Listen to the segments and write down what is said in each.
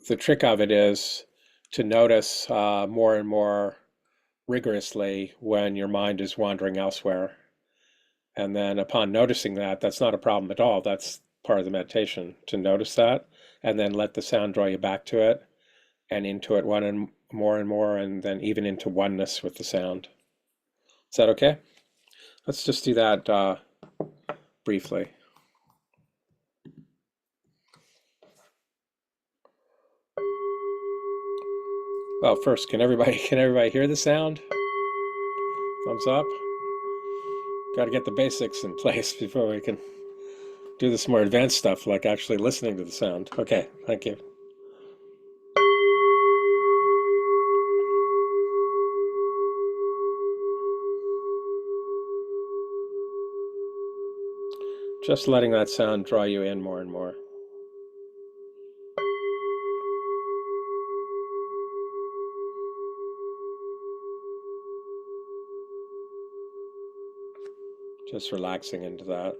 the trick of it is to notice more and more rigorously when your mind is wandering elsewhere. And then upon noticing that, that's not a problem at all. That's part of the meditation, to notice that and then let the sound draw you back to it and into it and more, and then even into oneness with the sound. Is that okay? Let's just do that briefly. Well, first, can everybody hear the sound? Thumbs up. Got to get the basics in place before we can do this more advanced stuff, like actually listening to the sound. Okay, thank you. Just letting that sound draw you in more and more. Just relaxing into that.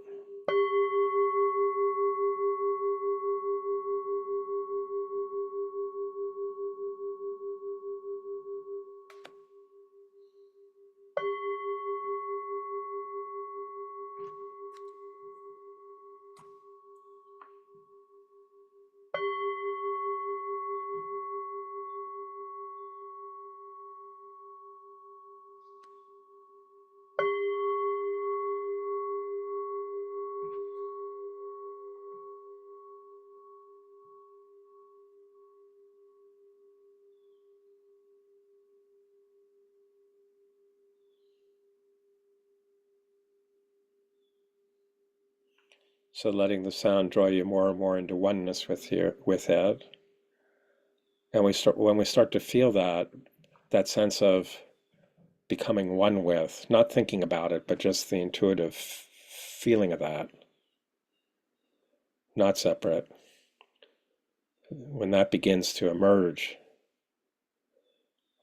So letting the sound draw you more and more into oneness with it. And when we start to feel that sense of becoming one with, not thinking about it, but just the intuitive feeling of that, not separate. When that begins to emerge,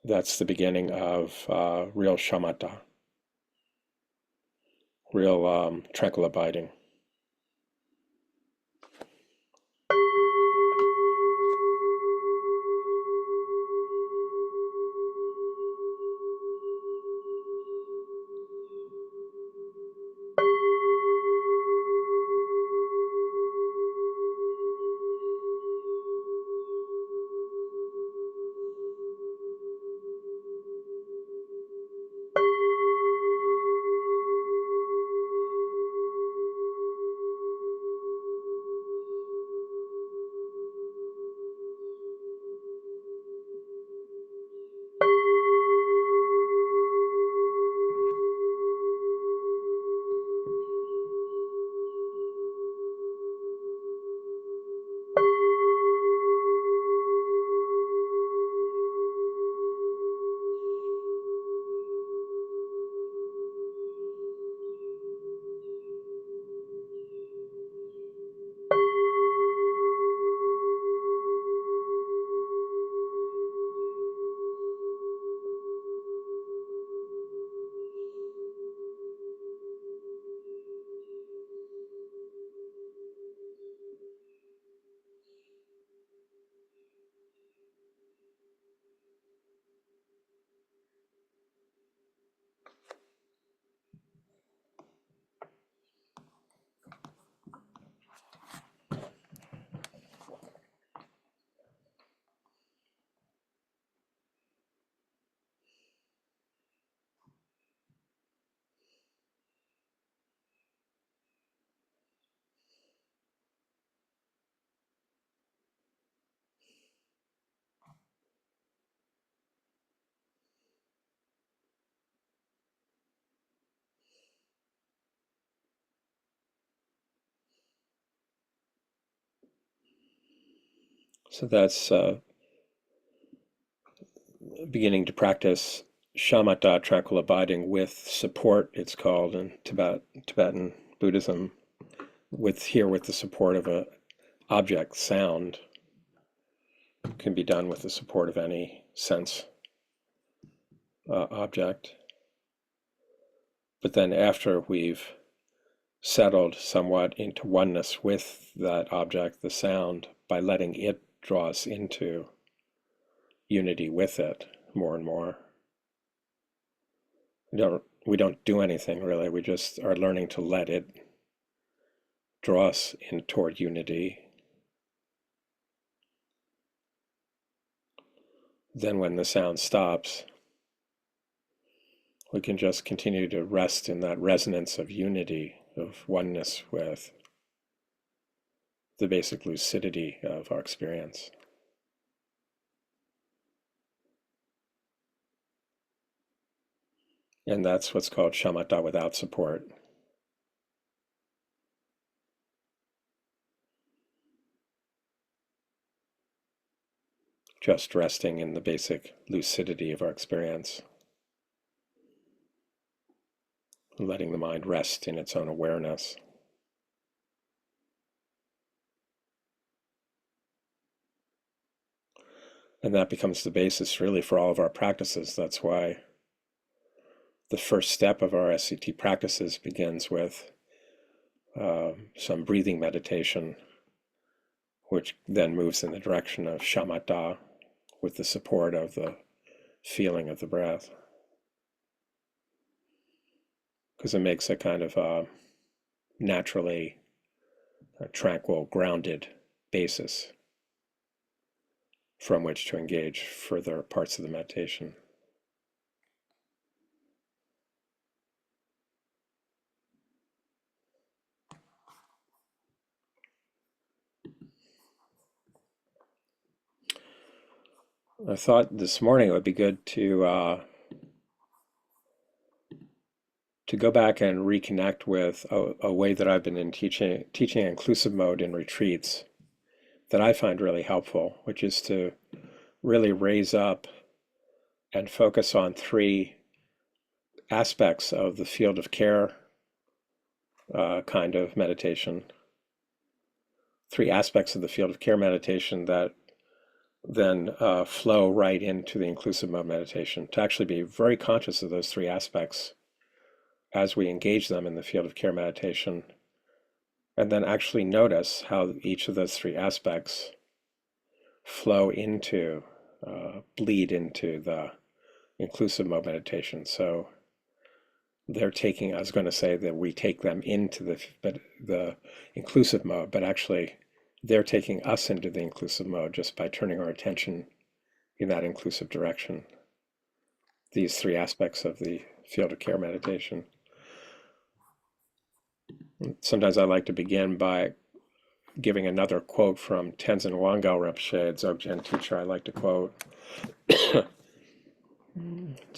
that's the beginning of real shamatha, real tranquil abiding. So that's beginning to practice shamatha, tranquil abiding, with support, it's called in Tibetan Buddhism, with the support of a object. Sound can be done with the support of any sense object. But then after we've settled somewhat into oneness with that object, the sound, by letting it draw us into unity with it more and more. We don't do anything really. We just are learning to let it draw us in toward unity. Then when the sound stops, we can just continue to rest in that resonance of unity, of oneness with the basic lucidity of our experience. And that's what's called shamatha without support. Just resting in the basic lucidity of our experience. Letting the mind rest in its own awareness. And that becomes the basis really for all of our practices. That's why the first step of our SCT practices begins with some breathing meditation, which then moves in the direction of shamatha with the support of the feeling of the breath. Because it makes a kind of naturally tranquil, grounded basis from which to engage further parts of the meditation. I thought this morning it would be good to go back and reconnect with a way that I've been teaching inclusive mode in retreats that I find really helpful, which is to really raise up and focus on three aspects of the field of care kind of meditation. Three aspects of the field of care meditation that then flow right into the inclusive mode meditation. To actually be very conscious of those three aspects as we engage them in the field of care meditation, and then actually notice how each of those three aspects flow into, bleed into the inclusive mode meditation. So they're taking, I was going to say that we take them into the inclusive mode, but actually they're taking us into the inclusive mode just by turning our attention in that inclusive direction. These three aspects of the field of care meditation. Sometimes I like to begin by giving another quote from Tenzin Wangyal Rinpoche, Dzogchen teacher I like to quote to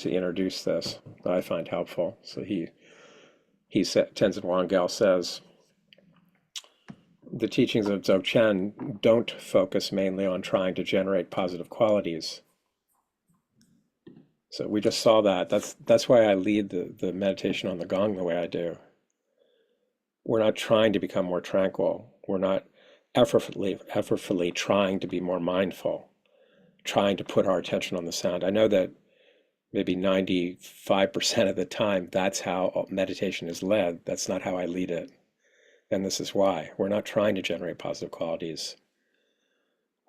introduce this, that I find helpful. So Tenzin Wangyal says, the teachings of Dzogchen don't focus mainly on trying to generate positive qualities. So we just saw that. That's why I lead the meditation on the gong the way I do. We're not trying to become more tranquil. We're not effortfully trying to be more mindful, trying to put our attention on the sound. I know that maybe 95% of the time that's how meditation is led. That's not how I lead it. And this is why. We're not trying to generate positive qualities.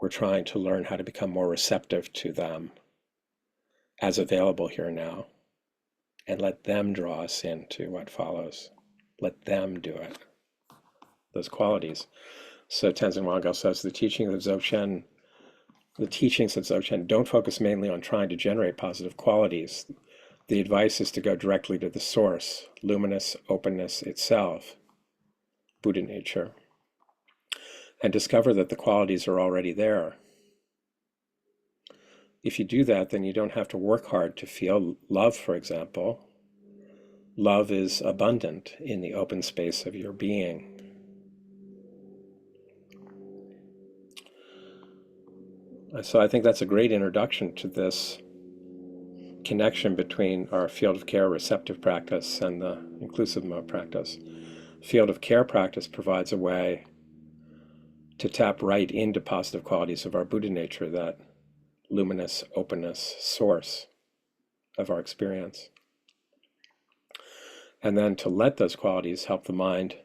We're trying to learn how to become more receptive to them as available here and now, and let them draw us into what follows. Let them do it, those qualities. So Tenzin Wangyal says the teachings of Dzogchen don't focus mainly on trying to generate positive qualities. The advice is to go directly to the source, luminous openness itself, Buddha nature, and discover that the qualities are already there. If you do that, then you don't have to work hard to feel love, for example. Love is abundant in the open space of your being. So I think that's a great introduction to this connection between our field of care receptive practice and the inclusive mode practice. Field of care practice provides a way to tap right into positive qualities of our Buddha nature, that luminous openness source of our experience. And then to let those qualities help the mind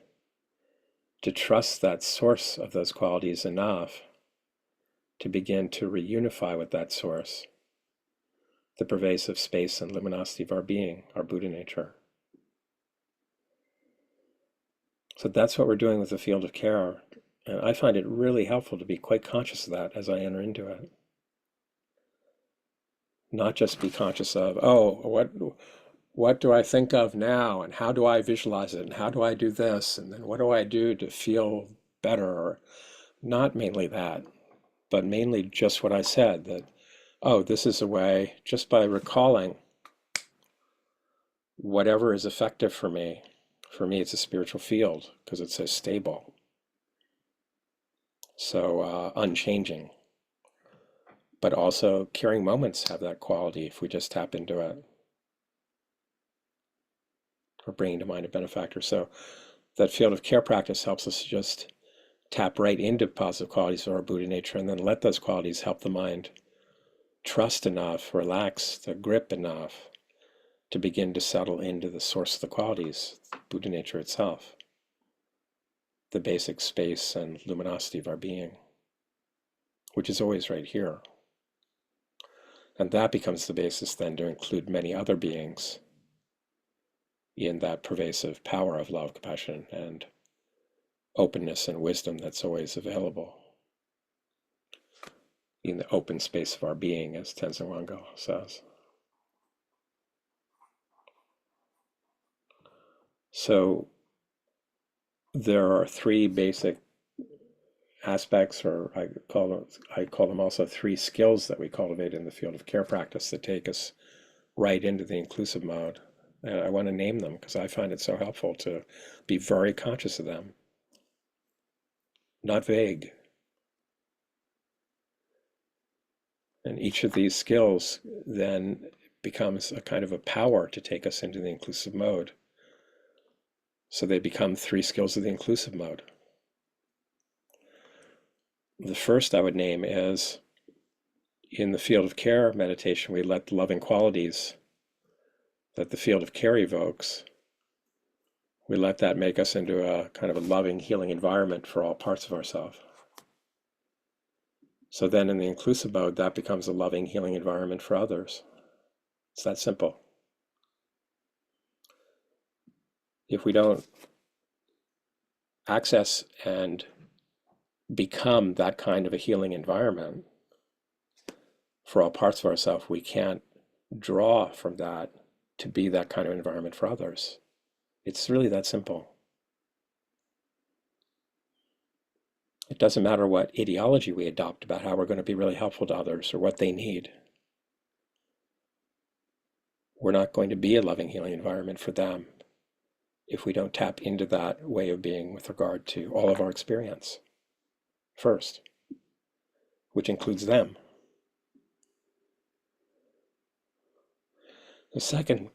to trust that source of those qualities enough to begin to reunify with that source, the pervasive space and luminosity of our being, our Buddha nature. So that's what we're doing with the field of care. And I find it really helpful to be quite conscious of that as I enter into it. Not just be conscious of, oh, what do I think of now, and how do I visualize it, and how do I do this, and then what do I do to feel better? Or not mainly that, but mainly just what I said, that, oh, this is a way, just by recalling whatever is effective for me it's a spiritual field because it's so stable, so unchanging. But also caring moments have that quality if we just tap into it. Or bringing to mind a benefactor. So that field of care practice helps us just tap right into positive qualities of our Buddha nature and then let those qualities help the mind trust enough, relax the grip enough to begin to settle into the source of the qualities, Buddha nature itself, the basic space and luminosity of our being, which is always right here. And that becomes the basis then to include many other beings in that pervasive power of love, compassion, and openness and wisdom that's always available in the open space of our being, as Tenzin Wangyal says. So there are three basic aspects, or I call them also three skills that we cultivate in the field of care practice that take us right into the inclusive mode. And I want to name them because I find it so helpful to be very conscious of them, not vague. And each of these skills then becomes a kind of a power to take us into the inclusive mode. So they become three skills of the inclusive mode. The first I would name is, in the field of care meditation, we let the loving qualities that the field of care evokes, we let that make us into a kind of a loving, healing environment for all parts of ourselves. So then in the inclusive mode, that becomes a loving, healing environment for others. It's that simple. If we don't access and become that kind of a healing environment for all parts of ourselves, we can't draw from that to be that kind of environment for others. It's really that simple. It doesn't matter what ideology we adopt about how we're going to be really helpful to others or what they need. We're not going to be a loving, healing environment for them if we don't tap into that way of being with regard to all of our experience first, which includes them. The second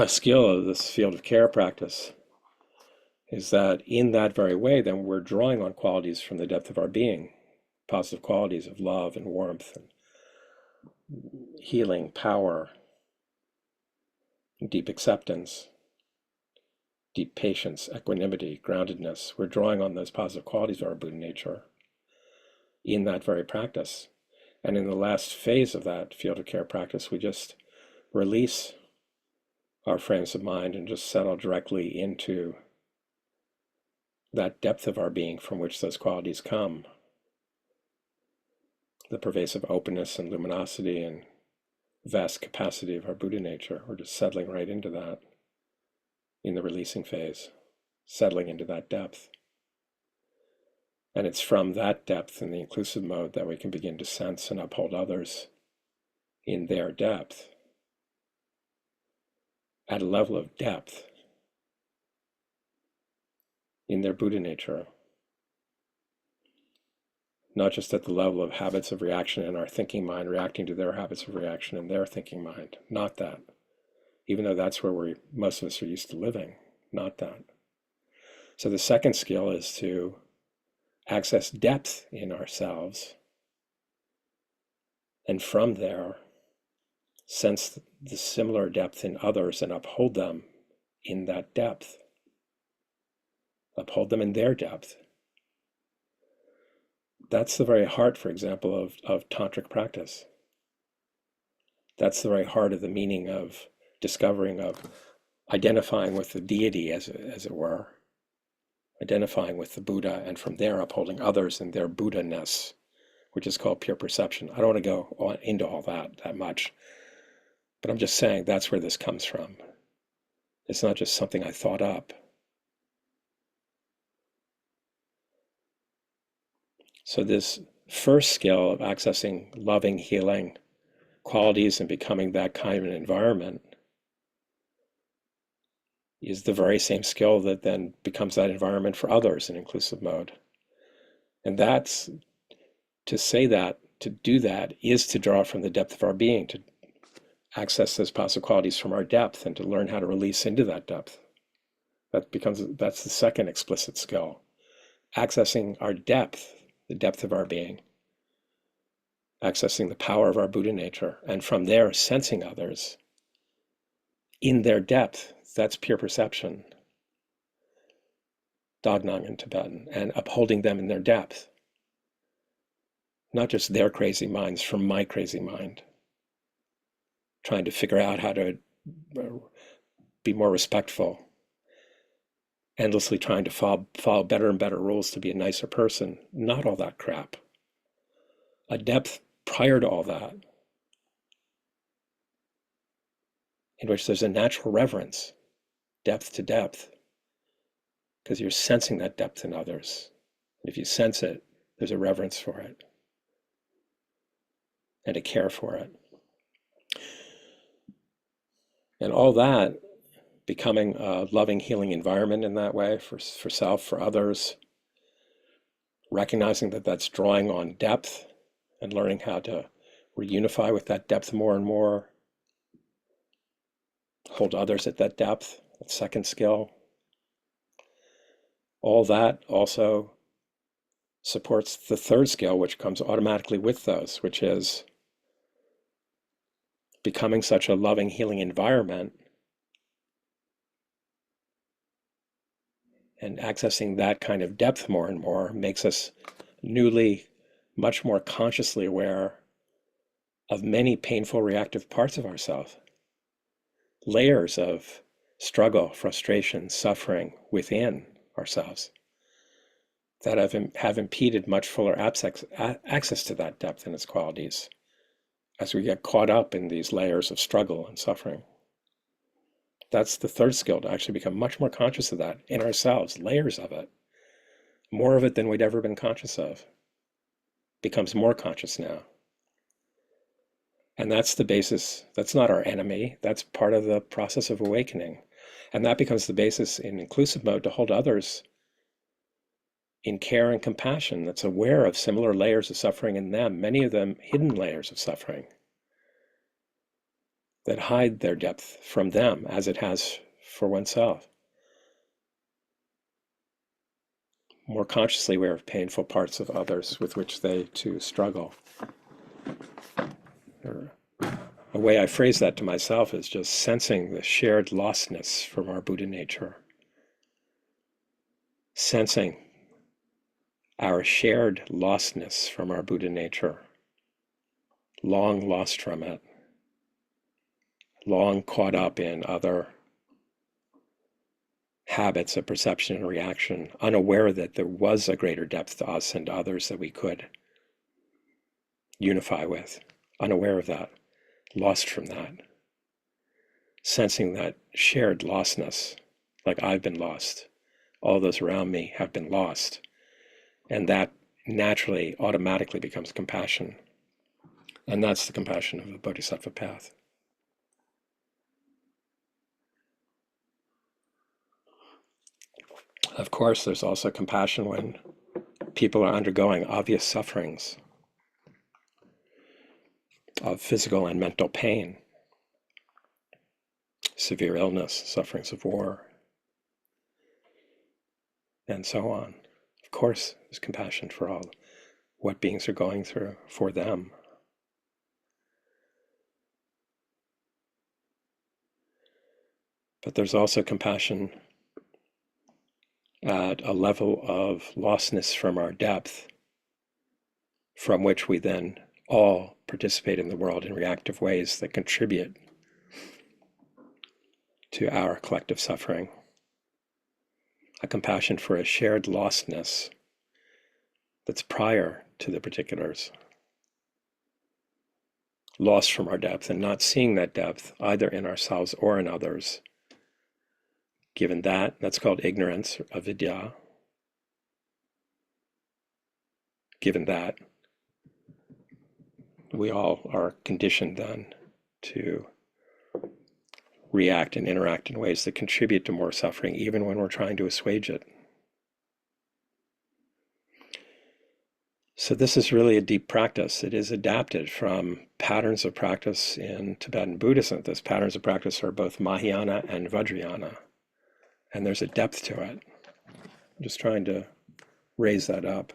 skill of this field of care practice is that in that very way, then we're drawing on qualities from the depth of our being, positive qualities of love and warmth and healing, power, deep acceptance, deep patience, equanimity, groundedness. We're drawing on those positive qualities of our Buddha nature in that very practice. And in the last phase of that field of care practice, we just release our frames of mind and just settle directly into that depth of our being from which those qualities come. The pervasive openness and luminosity and vast capacity of our Buddha nature. We're just settling right into that in the releasing phase, settling into that depth. And it's from that depth in the inclusive mode that we can begin to sense and uphold others in their depth, at a level of depth in their Buddha nature, not just at the level of habits of reaction in our thinking mind, reacting to their habits of reaction in their thinking mind, not that. Even though that's where most of us are used to living, not that. So the second skill is to access depth in ourselves, and from there, sense the similar depth in others and uphold them in that depth. Uphold them in their depth. That's the very heart, for example, of tantric practice. That's the very heart of the meaning of discovering, of identifying with the deity, as it were, identifying with the Buddha, and from there upholding others in their Buddha-ness, which is called pure perception. I don't want to go into all that much, but I'm just saying that's where this comes from. It's not just something I thought up. So this first skill of accessing loving, healing qualities and becoming that kind of an environment is the very same skill that then becomes that environment for others in inclusive mode. And that's, to say that, to do that, is to draw from the depth of our being, to access those positive qualities from our depth and to learn how to release into that depth. That's the second explicit skill. Accessing our depth, the depth of our being, accessing the power of our Buddha nature, and from there sensing others in their depth. That's pure perception, Dagnang in Tibetan, and upholding them in their depth. Not just their crazy minds from my crazy mind, trying to figure out how to be more respectful, endlessly trying to follow better and better rules to be a nicer person. Not all that crap. A depth prior to all that, in which there's a natural reverence, depth to depth, because you're sensing that depth in others. And if you sense it, there's a reverence for it and a care for it. And all that, becoming a loving, healing environment in that way for self, for others, recognizing that that's drawing on depth and learning how to reunify with that depth more and more, hold others at that depth, that second skill. All that also supports the third skill, which comes automatically with those, which is becoming such a loving, healing environment and accessing that kind of depth more and more makes us newly, much more consciously aware of many painful reactive parts of ourselves, layers of struggle, frustration, suffering within ourselves that have impeded much fuller access to that depth and its qualities as we get caught up in these layers of struggle and suffering. That's the third skill, to actually become much more conscious of that in ourselves, layers of it, more of it than we'd ever been conscious of. Becomes more conscious now. And that's the basis. That's not our enemy. That's part of the process of awakening. And that becomes the basis in inclusive mode to hold others in care and compassion, that's aware of similar layers of suffering in them, many of them hidden layers of suffering that hide their depth from them as it has for oneself. More consciously aware of painful parts of others with which they too struggle. A way I phrase that to myself is just sensing the shared lostness from our Buddha nature. Sensing our shared lostness from our Buddha nature. Long lost from it. Long caught up in other habits of perception and reaction, unaware that there was a greater depth to us and to others that we could unify with. Unaware of that. Lost from that. Sensing that shared lostness, like I've been lost. All those around me have been lost. And that naturally, automatically becomes compassion. And that's the compassion of the Bodhisattva path. Of course, there's also compassion when people are undergoing obvious sufferings of physical and mental pain, severe illness, sufferings of war, and so on. Of course, there's compassion for all what beings are going through for them. But there's also compassion at a level of lostness from our depth from which we then all participate in the world in reactive ways that contribute to our collective suffering. A compassion for a shared lostness that's prior to the particulars. Lost from our depth and not seeing that depth either in ourselves or in others. Given that, that's called ignorance, avidya. Given that, we all are conditioned then to react and interact in ways that contribute to more suffering, even when we're trying to assuage it. So this is really a deep practice. It is adapted from patterns of practice in Tibetan Buddhism. Those patterns of practice are both Mahayana and Vajrayana, and there's a depth to it. I'm just trying to raise that up,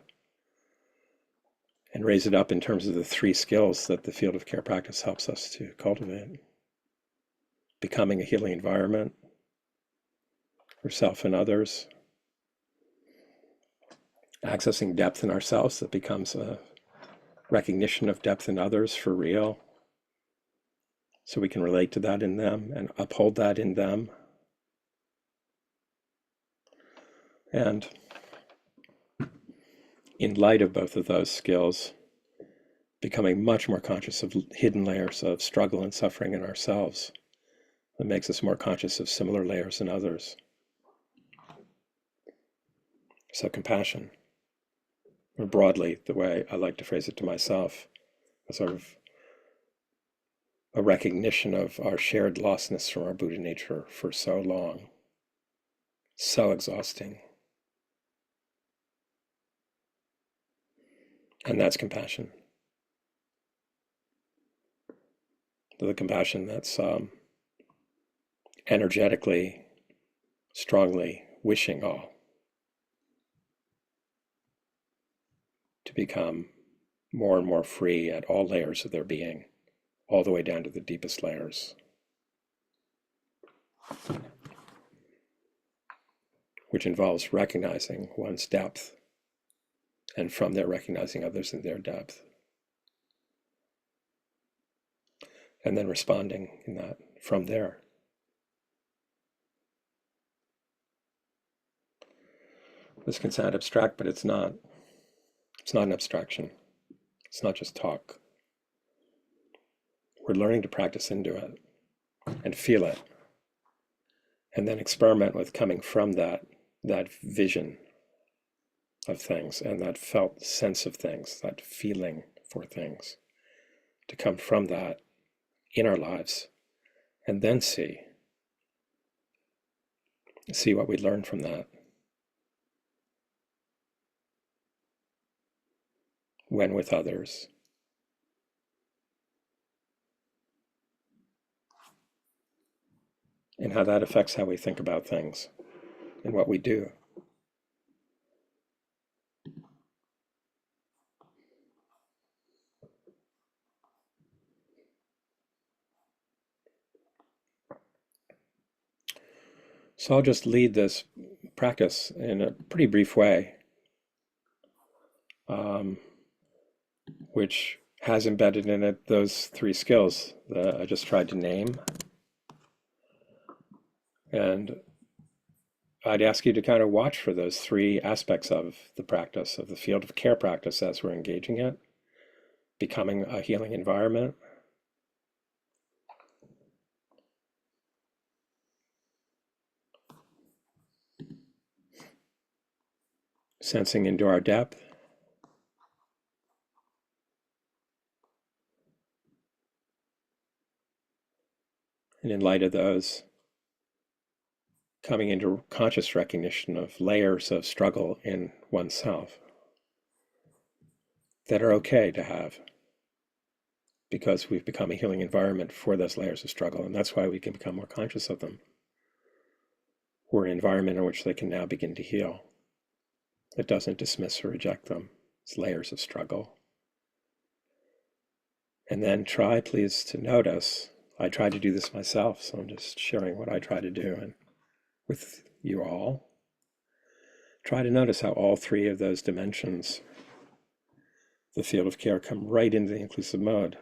and raise it up in terms of the three skills that the field of care practice helps us to cultivate. Becoming a healing environment for self and others. Accessing depth in ourselves that becomes a recognition of depth in others for real, so we can relate to that in them and uphold that in them. And in light of both of those skills, becoming much more conscious of hidden layers of struggle and suffering in ourselves that makes us more conscious of similar layers in others. So compassion, or broadly, the way I like to phrase it to myself, a sort of a recognition of our shared lostness from our Buddha nature for so long, so exhausting. And that's compassion. The compassion that's energetically, strongly wishing all to become more and more free at all layers of their being, all the way down to the deepest layers. Which involves recognizing one's depth, and from there recognizing others in their depth. And then responding in that from there. This can sound abstract, but it's not. It's not an abstraction. It's not just talk. We're learning to practice into it and feel it, and then experiment with coming from that vision of things and that felt sense of things, that feeling for things, to come from that in our lives, and then see what we learn from that. When with others. And how that affects how we think about things and what we do. So I'll just lead this practice in a pretty brief way, which has embedded in it those three skills that I just tried to name. And I'd ask you to kind of watch for those three aspects of the practice, of the field of care practice as we're engaging it. Becoming a healing environment. Sensing into our depth. And in light of those, coming into conscious recognition of layers of struggle in oneself that are okay to have, because we've become a healing environment for those layers of struggle, and that's why we can become more conscious of them. We're an environment in which they can now begin to heal. It doesn't dismiss or reject them. It's layers of struggle. And then try, please, to notice. I tried to do this myself, so I'm just sharing what I try to do and with you all. Try to notice how all three of those dimensions the field of care come right into the inclusive mode,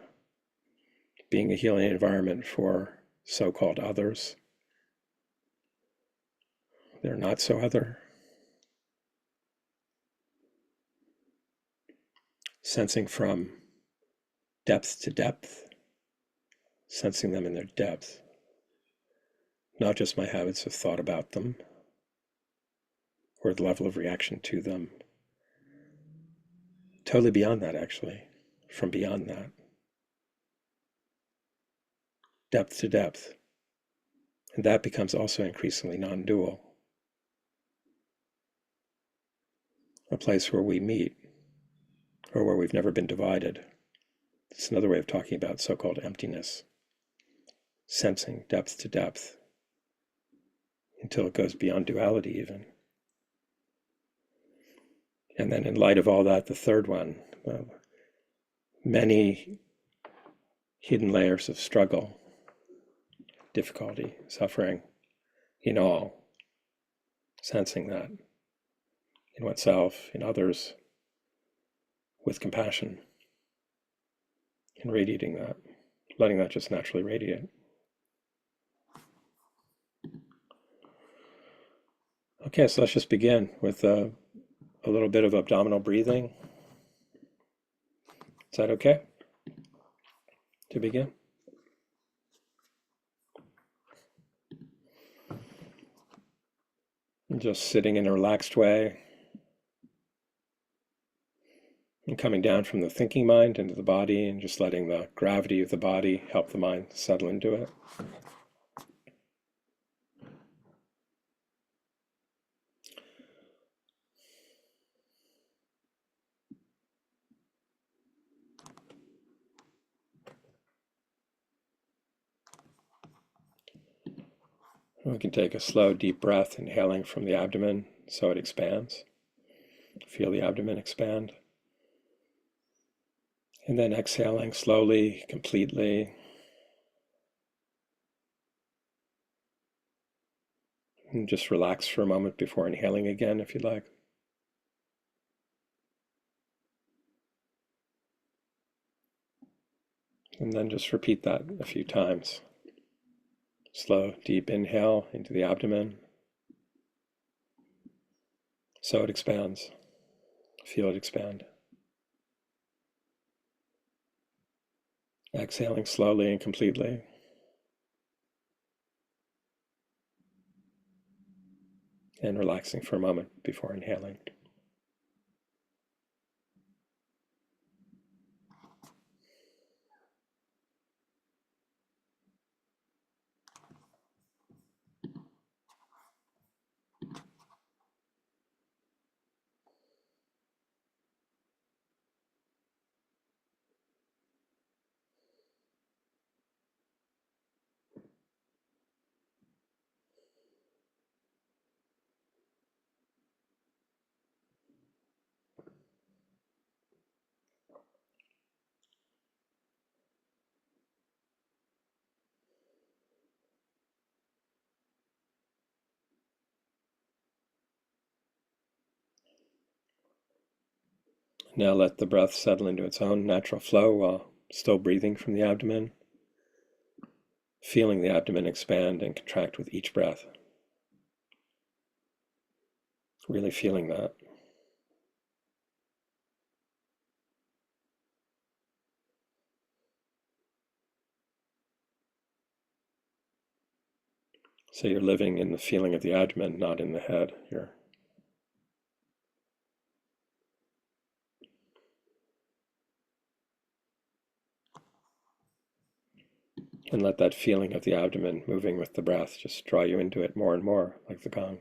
being a healing environment for so-called others. They're not so other. Sensing from depth to depth, sensing them in their depth, not just my habits of thought about them or the level of reaction to them. Totally beyond that, actually, from beyond that. Depth to depth. And that becomes also increasingly non-dual. A place where we meet, or where we've never been divided. It's another way of talking about so-called emptiness. Sensing depth to depth, until it goes beyond duality even. And then in light of all that, the third one, many hidden layers of struggle, difficulty, suffering in all, sensing that in oneself, in others, with compassion, and radiating that, letting that just naturally radiate. Okay, so let's just begin with a little bit of abdominal breathing. Is that okay to begin? And just sitting in a relaxed way and coming down from the thinking mind into the body and just letting the gravity of the body help the mind settle into it. We can take a slow, deep breath, inhaling from the abdomen so it expands. Feel the abdomen expand. And then exhaling slowly, completely. And just relax for a moment before inhaling again, if you like. And then just repeat that a few times. Slow, deep inhale into the abdomen. So it expands. Feel it expand. Exhaling slowly and completely. And relaxing for a moment before inhaling. Now let the breath settle into its own natural flow while still breathing from the abdomen, feeling the abdomen expand and contract with each breath. Really feeling that. So you're living in the feeling of the abdomen, not in the head here. And let that feeling of the abdomen moving with the breath just draw you into it more and more, like the gong.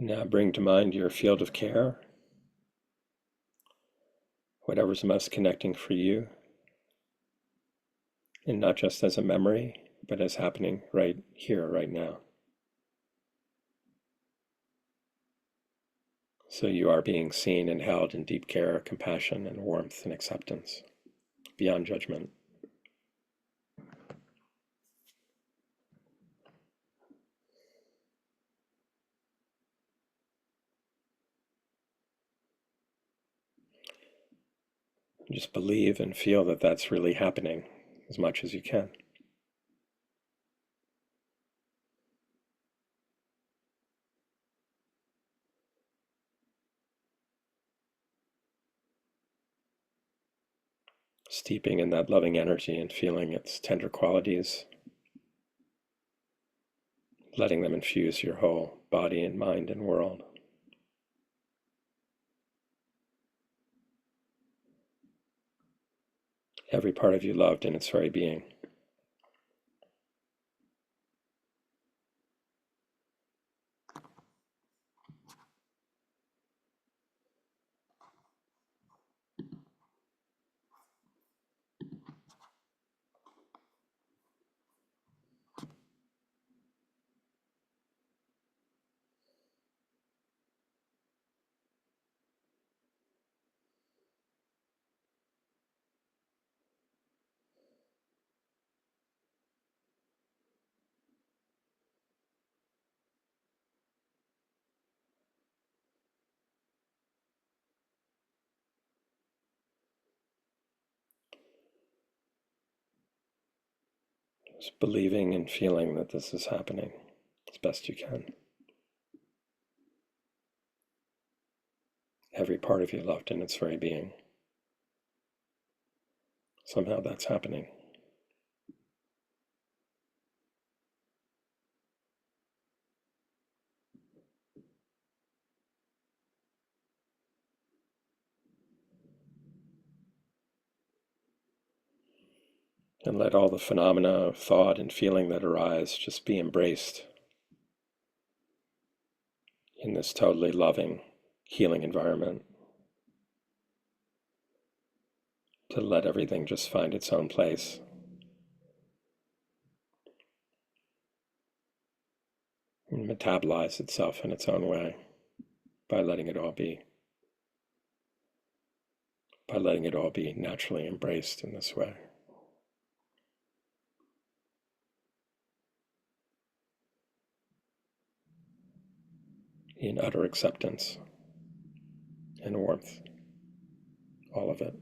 Now bring to mind your field of care, whatever's most connecting for you, and not just as a memory, but as happening right here, right now. So you are being seen and held in deep care, compassion, and warmth and acceptance, beyond judgment. Just believe and feel that that's really happening as much as you can. Steeping in that loving energy and feeling its tender qualities, letting them infuse your whole body and mind and world. Every part of you loved in its very being. Just believing and feeling that this is happening as best you can. Every part of you loved in its very being. Somehow that's happening. And let all the phenomena of thought and feeling that arise just be embraced in this totally loving, healing environment. To let everything just find its own place. And metabolize itself in its own way by letting it all be. By letting it all be naturally embraced in this way. In utter acceptance and warmth, all of it.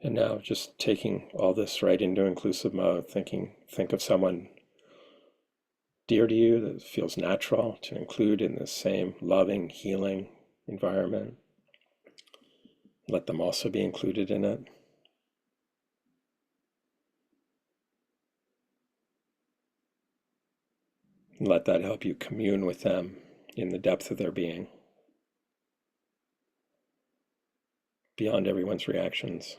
And now just taking all this right into inclusive mode, think of someone dear to you that feels natural to include in this same loving, healing environment. Let them also be included in it. And let that help you commune with them in the depth of their being, beyond everyone's reactions,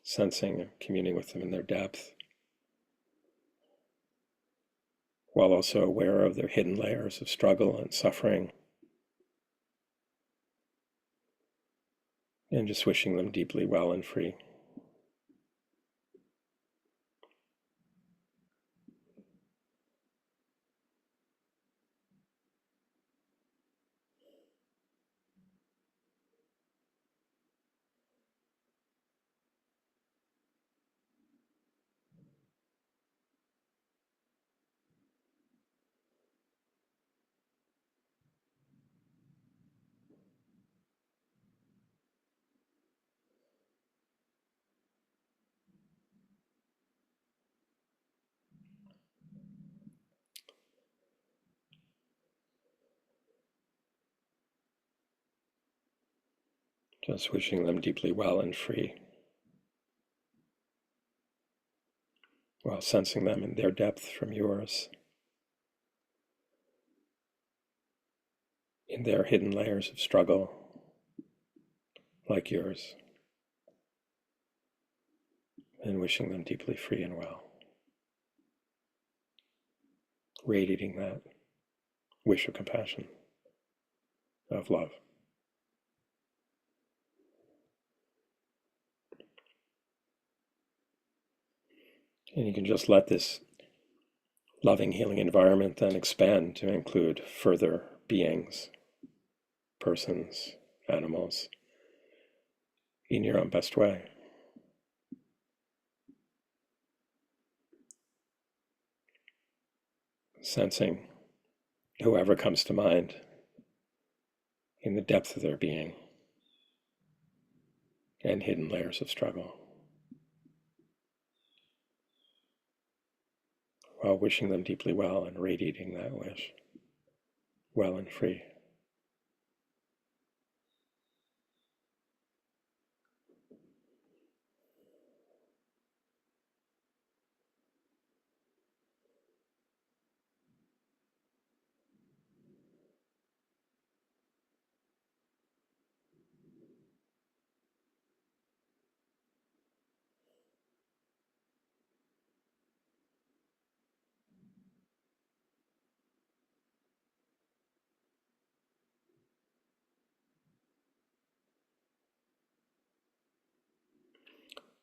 sensing and communing with them in their depth, while also aware of their hidden layers of struggle and suffering, and just wishing them deeply well and free. Just wishing them deeply well and free. while sensing them in their depth from yours, in their hidden layers of struggle, like yours, and wishing them deeply free and well, radiating that wish of compassion, of love. And you can just let this loving, healing environment then expand to include further beings, persons, animals, in your own best way. Sensing whoever comes to mind in the depth of their being and hidden layers of struggle, while wishing them deeply well and radiating that wish, well and free.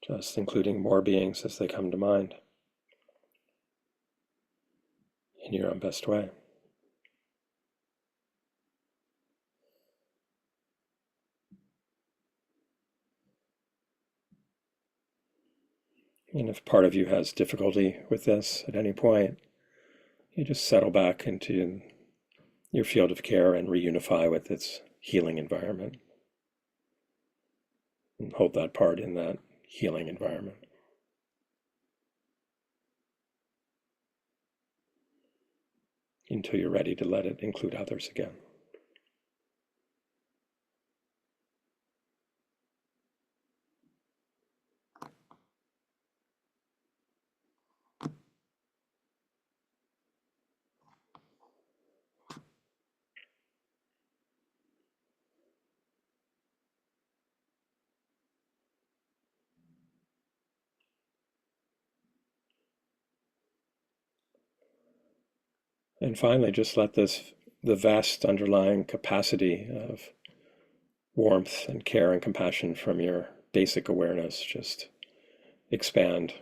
Just including more beings as they come to mind in your own best way. And if part of you has difficulty with this at any point, you just settle back into your field of care and reunify with its healing environment. And hold that part in that healing environment until you're ready to let it include others again. And finally, just let the vast underlying capacity of warmth and care and compassion from your basic awareness just expand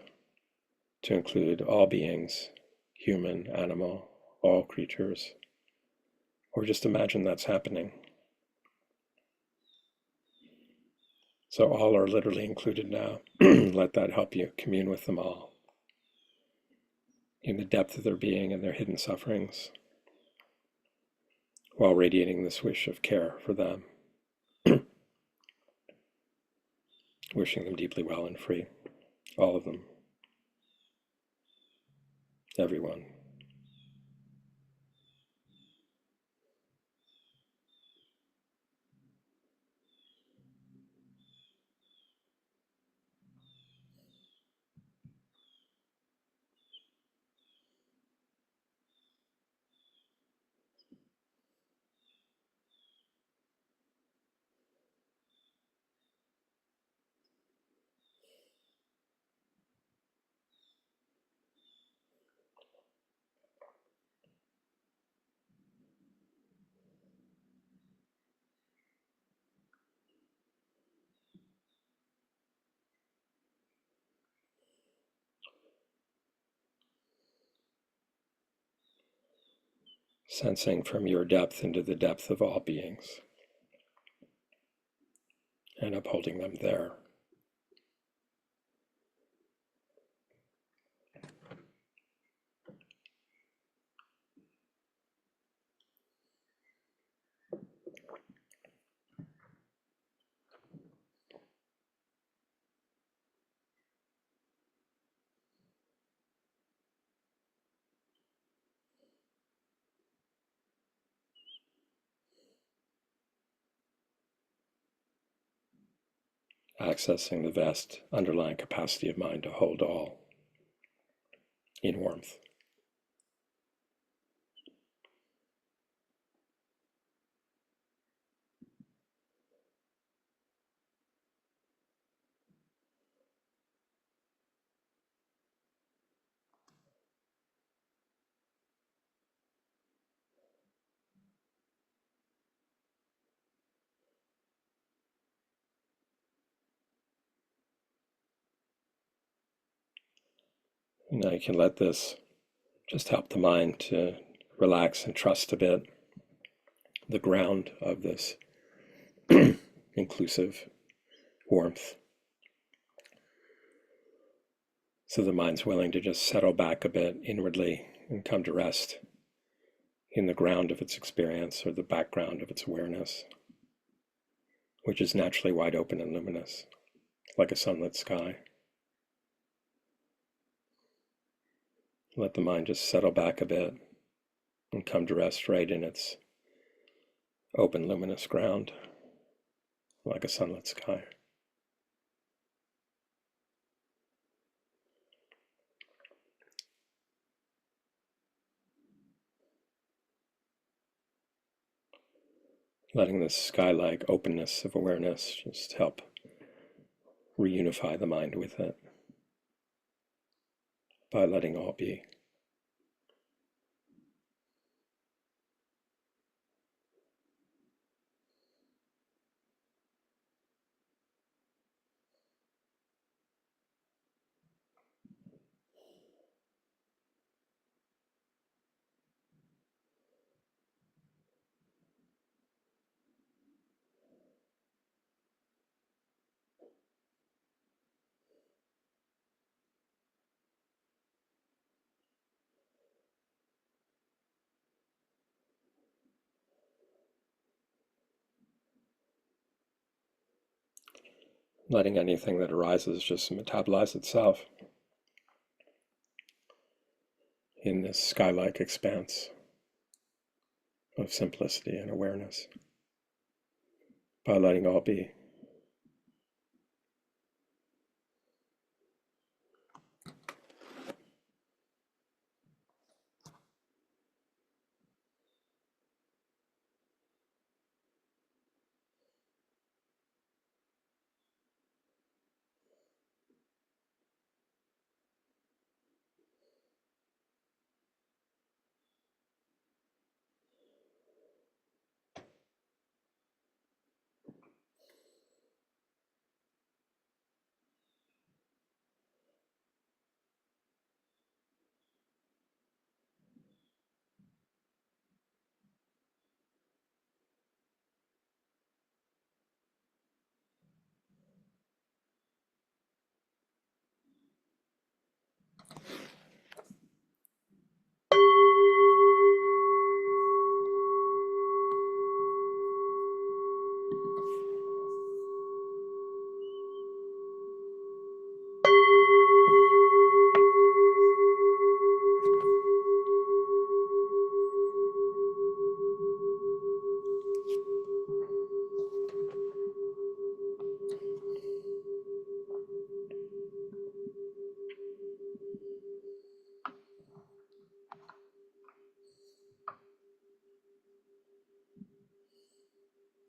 to include all beings, human, animal, all creatures, or just imagine that's happening. So all are literally included now. Let that help you commune with them all in the depth of their being and their hidden sufferings, while radiating this wish of care for them, wishing them deeply well and free, all of them, everyone. Sensing from your depth into the depth of all beings and upholding them there. Accessing the vast underlying capacity of mind to hold all. in warmth. Now you can let this just help the mind to relax and trust a bit the ground of this inclusive warmth. So the mind's willing to just settle back a bit inwardly and come to rest in the ground of its experience, or the background of its awareness, which is naturally wide open and luminous, like a sunlit sky. Let the mind just settle back a bit and come to rest right in its open, luminous ground, like a sunlit sky. Letting this sky-like openness of awareness just help reunify the mind with it by letting all be. Letting anything that arises just metabolize itself in this sky-like expanse of simplicity and awareness by letting all be.